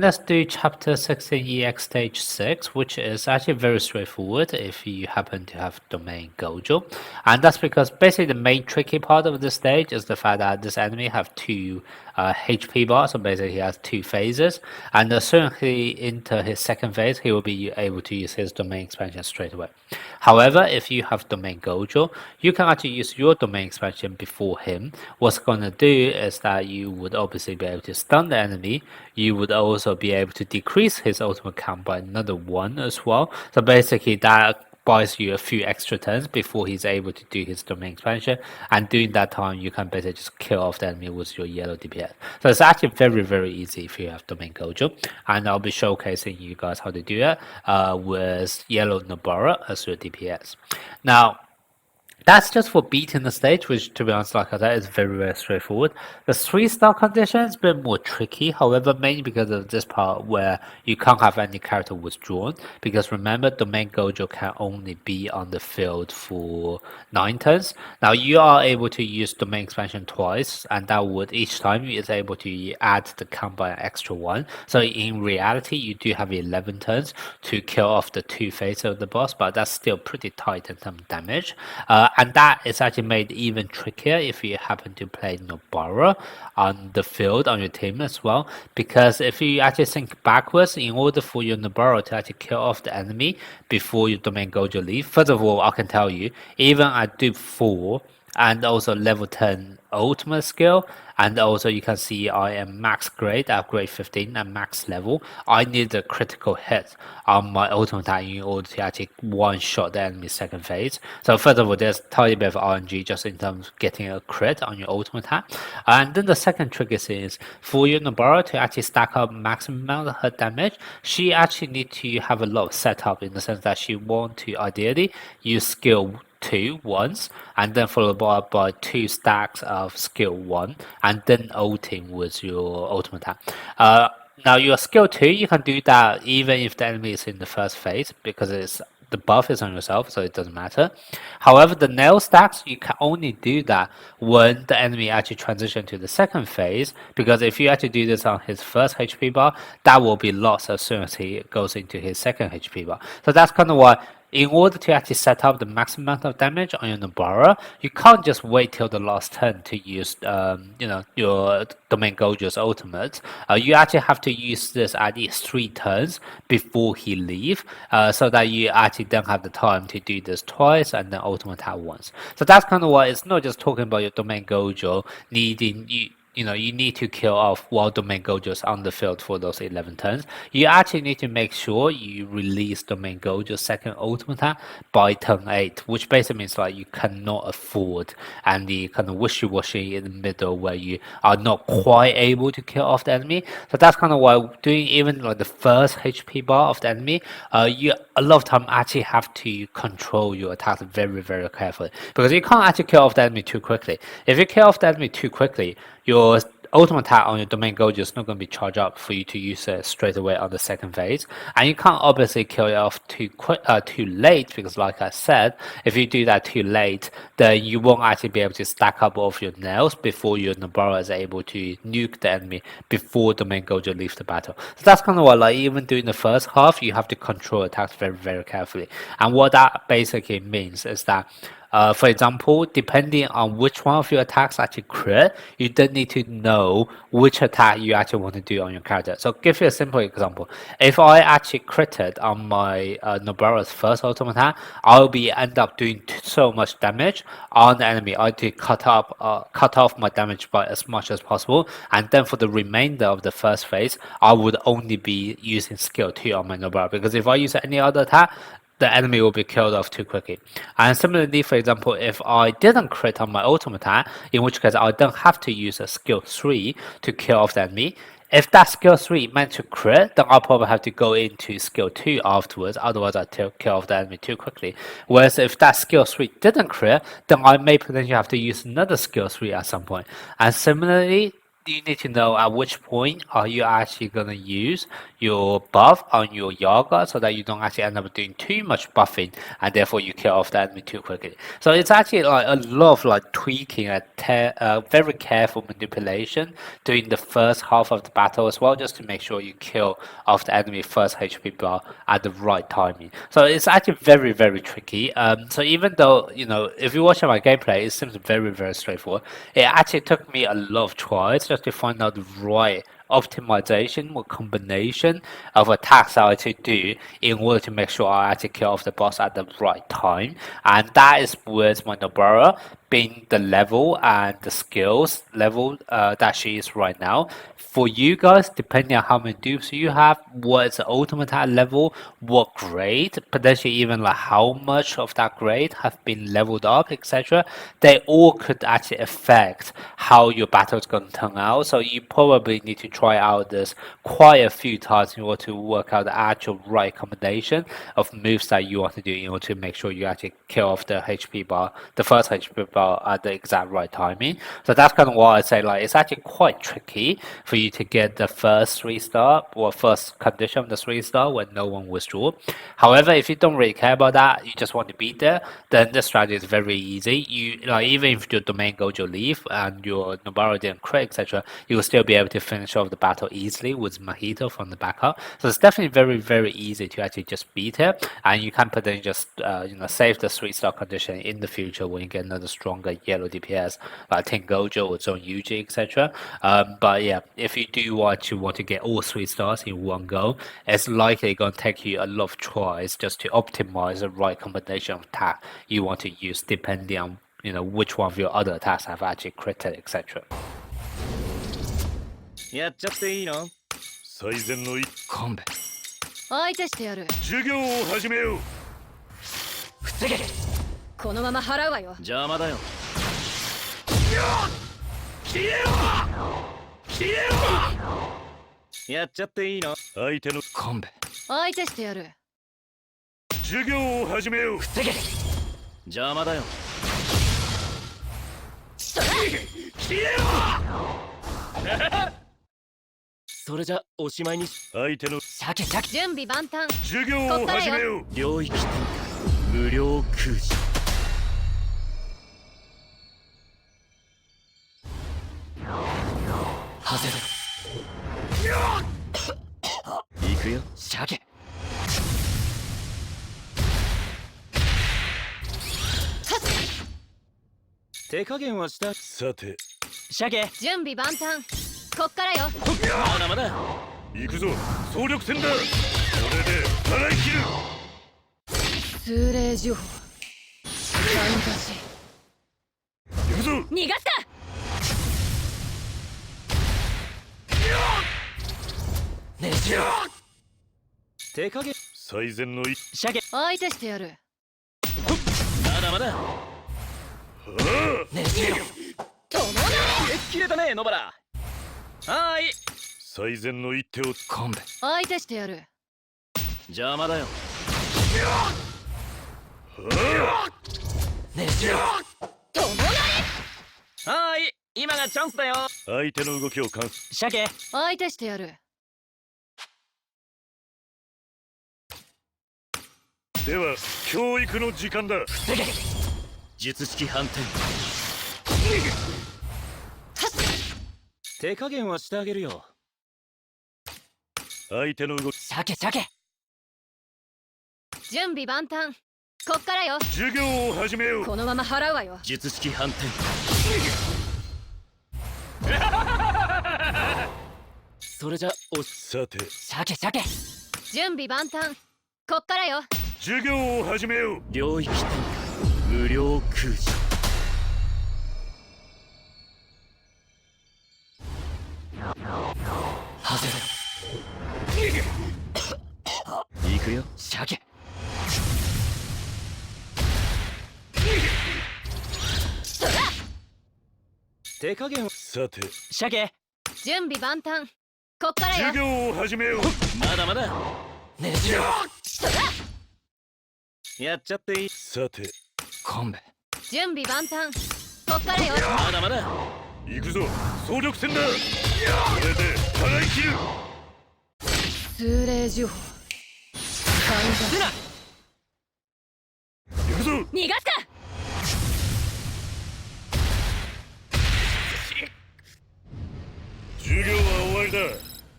Let's do chapter 16 EX stage 6, which is actually very straightforward if you happen to have domain Gojo. And that's because basically the main tricky part of this stage is the fact that this enemy have two HP bars, so basically he has two phases. And as soon as he enter his second phase, he will be able to use his domain expansion straight away. However, if you have domain Gojo, you can actually use your domain expansion before him. What's gonna do is that you would obviously be able to stun the enemy. You would also be able to decrease his ultimate count by another 1 as well. So basically that buys you a few extra turns before he's able to do his domain expansion, and during that time you can basically just kill off the enemy with your yellow DPS. So it's actually very easy if you have domain Gojo, and I'll be showcasing you guys how to do it with yellow Nobara as your DPS. Now that's just for beating the stage, which to be honest, like I said, is very straightforward. The 3-star condition is a bit more tricky, however, mainly because of this part where you can't have any character withdrawn. Because remember, domain Gojo can only be on the field for 9 turns. Now you are able to use domain expansion twice, and that would each time is able to add the count by an extra 1. So in reality, you do have 11 turns to kill off the 2 phases of the boss, but that's still pretty tight in terms of damage. And that is actually made even trickier if you happen to play Nobara on the field on your team as well. Because if you actually think backwards, in order for your Nobara to actually kill off the enemy before your domain Gojo leave, first of all, I can tell you, even at Dupe 4 and also level 10 ultimate skill, and also you can see I am max grade at grade 15 and max level. I need a critical hit on my ultimate attack in order to actually one-shot the enemy's second phase. So first of all, there's a tiny bit of RNG just in terms of getting a crit on your ultimate attack. And then the second trick is for your Nobara to actually stack up maximum amount of her damage, she actually needs to have a lot of setup in the sense that she want to ideally use skill 2 once, and then followed by 2 stacks of skill 1, and then ulting with your ultimate attack. Now your skill 2, you can do that even if the enemy is in the first phase, because it's the buff is on yourself, so it doesn't matter. However, the nail stacks, you can only do that when the enemy actually transition to the second phase, because if you actually do this on his first HP bar, that will be lost as soon as he goes into his second HP bar. So that's kind of why in order to actually set up the maximum amount of damage on your Nobara, you can't just wait till the last turn to use, your domain Gojo's ultimate. You actually have to use this at least 3 turns before he leave, so that you actually don't have the time to do this twice and then ultimate attack once. So that's kind of why it's not just talking about your domain Gojo needing you need to kill off while domain Gojo's on the field for those 11 turns. You actually need to make sure you release domain Gojo's second ultimate attack by turn 8, which basically means like you cannot afford any kind of wishy-washy in the middle where you are not quite able to kill off the enemy. So that's kind of why doing even like the first HP bar of the enemy, you a lot of time actually have to control your attacks very carefully, because you can't actually kill off the enemy too quickly. If you kill off the enemy too quickly, your ultimate attack on your domain Gojo is not going to be charged up for you to use it straight away on the second phase, and you can't obviously kill it off too late, because like I said, if you do that too late, then you won't actually be able to stack up all of your nails before your Nobara is able to nuke the enemy before domain Gojo leaves the battle. So that's kind of what, like, even during the first half, you have to control attacks very carefully, and what that basically means is that for example, depending on which one of your attacks actually crit, you then need to know which attack you actually want to do on your character. So give you a simple example. If I actually critted on my Nobara's first ultimate attack, I'll be end up doing so much damage on the enemy. I had to cut off my damage by as much as possible, and then for the remainder of the first phase, I would only be using skill 2 on my Nobara, because if I use any other attack, the enemy will be killed off too quickly. And similarly, for example, if I didn't crit on my ultimate attack, in which case I don't have to use a skill 3 to kill off the enemy. If that skill 3 meant to crit, then I'll probably have to go into skill 2 afterwards, otherwise I'll kill off the enemy too quickly. Whereas if that skill 3 didn't crit, then I may potentially have to use another skill 3 at some point. And similarly, you need to know at which point are you actually going to use your buff on your Yaga so that you don't actually end up doing too much buffing and therefore you kill off the enemy too quickly. So it's actually like a lot of like tweaking and very careful manipulation during the first half of the battle as well, just to make sure you kill off the enemy first HP bar at the right timing. So it's actually very tricky. So even though, you know, if you watch my gameplay, it seems very straightforward. It actually took me a lot of tries just to find out the right optimization or combination of attacks I actually do in order to make sure I actually kill off the boss at the right time. And that is with my Nobara being the level and the skills level that she is right now. For you guys, depending on how many dupes you have, what is the ultimate attack level, what grade, potentially even like how much of that grade have been leveled up, etc. They all could actually affect how your battle is going to turn out. So you probably need to try out this quite a few times in order to work out the actual right combination of moves that you want to do in order to make sure you actually kill off the HP bar, the first HP bar at the exact right timing. So that's kind of why I say like it's actually quite tricky for you to get the first 3-star or first condition of the 3-star when no one withdraw. However, if you don't really care about that, you just want to beat there, then the strategy is very easy. You like even if your domain Gojo leave and your Nobara didn't crit, etc., you will still be able to finish off the battle easily with Mahito from the backup. So it's definitely very easy to actually just beat her, and you can potentially just save the 3-star condition in the future when you get another stronger yellow DPS like Ten Gojo or Zone Yuji, etc. But yeah, if you do want to get all 3 stars in one go, it's likely going to take you a lot of tries just to optimize the right combination of attack you want to use, depending on which one of your other attacks have actually critted, etc. やっちゃっていいの？最善の一勘弁。相手してやる。授業を始めよう。防げ。このまま払うわよ。邪魔だよ。消えろ！消えろ！やっちゃっていいの？相手の勘弁。相手してやる。授業を始めよう。防げ。邪魔だよ。消えろ！それじゃおしまいに。相手の鮭準備万端。授業を始めよう。領域展開無料空示。外れろ。行くよ鮭。手加減はした。さて鮭。準備万端。こっからよ。まだまだ。行くぞ総力戦だ。これで払い切る。通例情報。何かし。行くぞ。逃がした。ねじろ。手加減。最善の一鮭。相手してやる。まだまだ。ねじろ。ともな。切れたね野原。はーい。最善の一手を勘弁。相手してやる。邪魔だよ。ねじろ。ともな。はーい。今がチャンスだよ。相手の動きを監視。鮭。相手してやる。では教育の時間だ。防げ。術式反転。手加減はしてあげるよ。相手の動き。鮭。準備万端。こっからよ。授業を始めよう。このまま払うわよ。術式反転。それじゃおさて鮭。準備万端。こっからよ。授業を始めよう。領域展開無料空示。外れろ。行くよ鮭。手加減。さて鮭。準備万端。こっからよ。授業を始めよう。まだまだ。ねじろ。やっちゃっていい。さて勘弁。準備万端。こっからよ。まだまだ。行くぞ総力戦だ。これで払い切る。数霊呪法出な。行くぞ。逃がすか。授業は終わりだ。